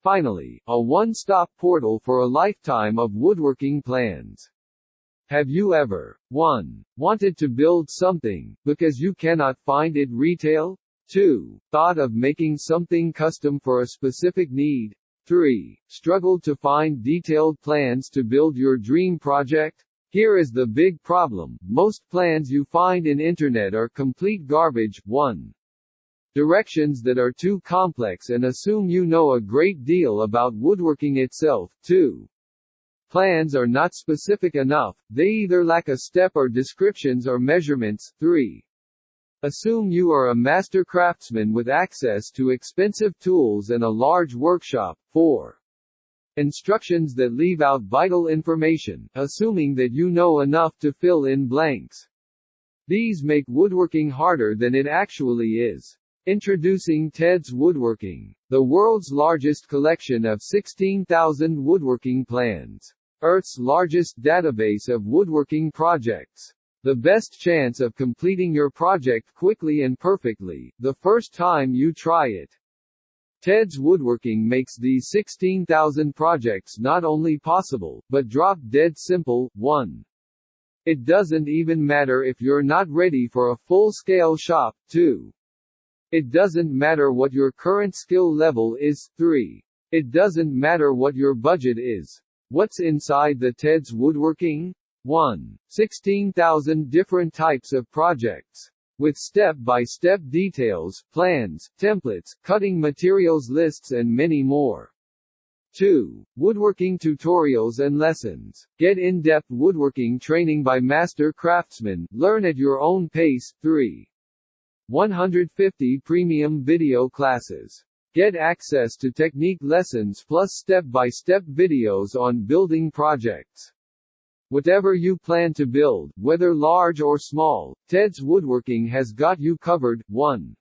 Finally, a one-stop portal for a lifetime of woodworking plans. Have you ever 1. Wanted to build something, because you cannot find it retail? 2. Thought of making something custom for a specific need? 3. Struggled to find detailed plans to build your dream project? Here is the big problem: most plans you find in internet are complete garbage. 1. Directions that are too complex and assume you know a great deal about woodworking itself. 2. Plans are not specific enough, they either lack a step or descriptions or measurements. 3. Assume you are a master craftsman with access to expensive tools and a large workshop. 4. Instructions that leave out vital information, assuming that you know enough to fill in blanks. These make woodworking harder than it actually is. Introducing Ted's Woodworking, the world's largest collection of 16,000 woodworking plans. Earth's largest database of woodworking projects. The best chance of completing your project quickly and perfectly, the first time you try it. Ted's Woodworking makes these 16,000 projects not only possible, but drop-dead simple. 1. It doesn't even matter if you're not ready for a full-scale shop. 2. It doesn't matter what your current skill level is. 3. It doesn't matter what your budget is. What's inside the Ted's Woodworking? 1. 16,000 different types of projects. With step-by-step details, plans, templates, cutting materials lists and many more. 2. Woodworking tutorials and lessons. Get in-depth woodworking training by master craftsmen, learn at your own pace. 3. 150 premium video classes. Get access to technique lessons plus step-by-step videos on building projects. Whatever you plan to build, whether large or small, Ted's Woodworking has got you covered. 1.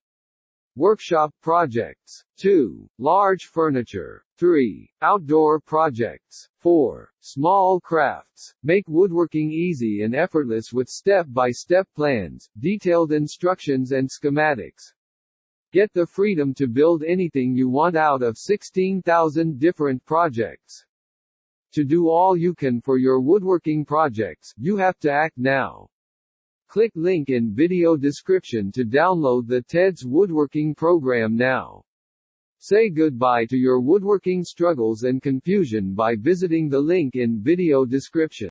Workshop projects. 2. Large furniture. 3. Outdoor projects. 4. Small crafts. Make woodworking easy and effortless with step-by-step plans, detailed instructions and schematics. Get the freedom to build anything you want out of 16,000 different projects. To do all you can for your woodworking projects, you have to act now. Click link in video description to download the Ted's Woodworking program now. Say goodbye to your woodworking struggles and confusion by visiting the link in video description.